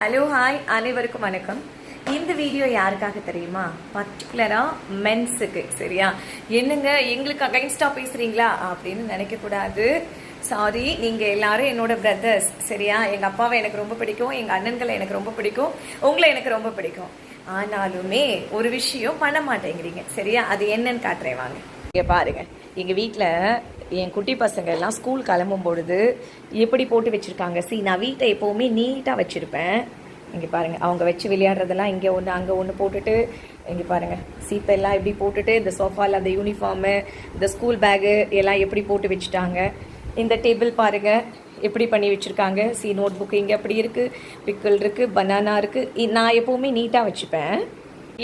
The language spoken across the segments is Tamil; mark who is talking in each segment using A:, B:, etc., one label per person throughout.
A: ஹலோ ஹாய் அனைவருக்கும் வணக்கம். இந்த வீடியோ யாருக்காக தெரியுமா? பர்டிகுலரா மென்ஸுக்கு. சரியா? என்னங்க எங்களுக்கு அகைன்ஸ்டா பேசுறீங்களா அப்படின்னு நினைக்க கூடாது. சாரி, நீங்க எல்லாரும் என்னோட பிரதர்ஸ். சரியா? எங்க அப்பாவை எனக்கு ரொம்ப பிடிக்கும், எங்க அண்ணன்களை எனக்கு ரொம்ப பிடிக்கும், உங்களை எனக்கு ரொம்ப பிடிக்கும். ஆனாலுமே ஒரு விஷயம் பண்ண மாட்டேங்கிறீங்க. சரியா? அது என்னன்னு காட்டுறேன் வாங்க. இங்க பாருங்க, எங்க வீட்டுல என் குட்டி பசங்க எல்லாம் ஸ்கூல் கிளம்பும் பொழுது எப்படி போட்டு வச்சிருக்காங்க. நான் வீட்டை எப்பவுமே நீட்டா வச்சிருப்பேன். இங்கே பாருங்க, அவங்க வச்சு விளையாடுறதெல்லாம் இங்கே ஒன்று அங்கே ஒன்று போட்டுட்டு, இங்கே பாருங்க சீப்பெல்லாம் எப்படி போட்டுட்டு, இந்த சோஃபாவில் அந்த யூனிஃபார்மு, இந்த ஸ்கூல் பேகு எல்லாம் எப்படி போட்டு வச்சுட்டாங்க. இந்த டேபிள் பாருங்க எப்படி பண்ணி வச்சுருக்காங்க. நோட் புக்கு இங்கே அப்படி இருக்குது, பிக்கிள் இருக்குது, பனானா இருக்குது. நான் எப்போவுமே நீட்டாக வச்சுப்பேன்.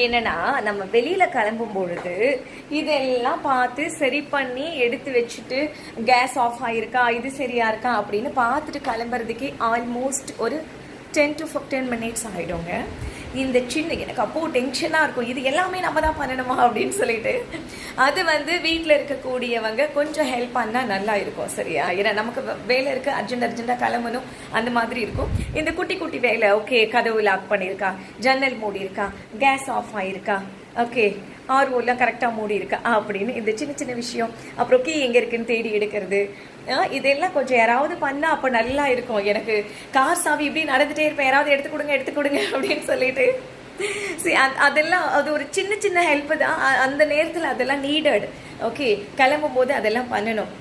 A: என்னன்னா நம்ம வெளியில கிளம்பும் பொழுது இதெல்லாம் பார்த்து சரி பண்ணி எடுத்து வச்சுட்டு கேஸ் ஆஃப் ஆயிருக்கா, இது சரியா இருக்கா அப்படின்னு பார்த்துட்டு கிளம்புறதுக்கே ஆல்மோஸ்ட் ஒரு 10 to 15 minutes ஆகிடுங்க. இந்த சின்ன எனக்கு அப்போ டென்ஷனாக இருக்கும், இது எல்லாமே நம்ம தான் பண்ணணுமா அப்படின்னு சொல்லிட்டு. அது வீட்டில் இருக்கக்கூடியவங்க கொஞ்சம் ஹெல்ப் பண்ணால் நல்லா இருக்கும். சரியா? ஏன்னா நமக்கு வேலை இருக்குது, அர்ஜென்ட்டாக கிளம்பணும், அந்த மாதிரி இருக்கும். இந்த குட்டி குட்டி வேலை, ஓகே கதவு லாக் பண்ணியிருக்கா, ஜன்னல் மூடி இருக்கா, கேஸ் ஆஃப் ஆகிருக்கா, ஓகே ஆர்ஓலாம் கரெக்டாக மூடி இருக்கா அப்படின்னு இந்த சின்ன சின்ன விஷயம். அப்புறம் கீ எங்கே இருக்குன்னு தேடி எடுக்கிறது, இதெல்லாம் கொஞ்சம் யாராவது பண்ணால் அப்போ நல்லா இருக்கும். எனக்கு கார் சாவி இப்படி நடந்துகிட்டே இருப்பேன், யாராவது எடுத்து கொடுங்க அப்படின்னு சொல்லிட்டு. அதெல்லாம் அது ஒரு சின்ன சின்ன ஹெல்ப் தான். அந்த நேரத்தில் அதெல்லாம் நீடட். ஓகே, கிளம்பும் போது அதெல்லாம் பண்ணணும்.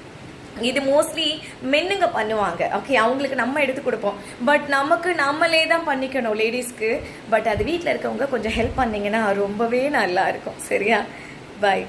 A: இது மோஸ்ட்லி மென்னுங்க பண்ணுவாங்க. ஓகே, அவங்களுக்கு நம்ம எடுத்து கொடுப்போம். பட் நமக்கு நம்மளே தான் பண்ணிக்கணும் லேடிஸ்க்கு. பட் அது வீட்டில் இருக்கவங்க கொஞ்சம் ஹெல்ப் பண்ணிங்கன்னா ரொம்பவே நல்லா இருக்கும். சரியா? பாய்.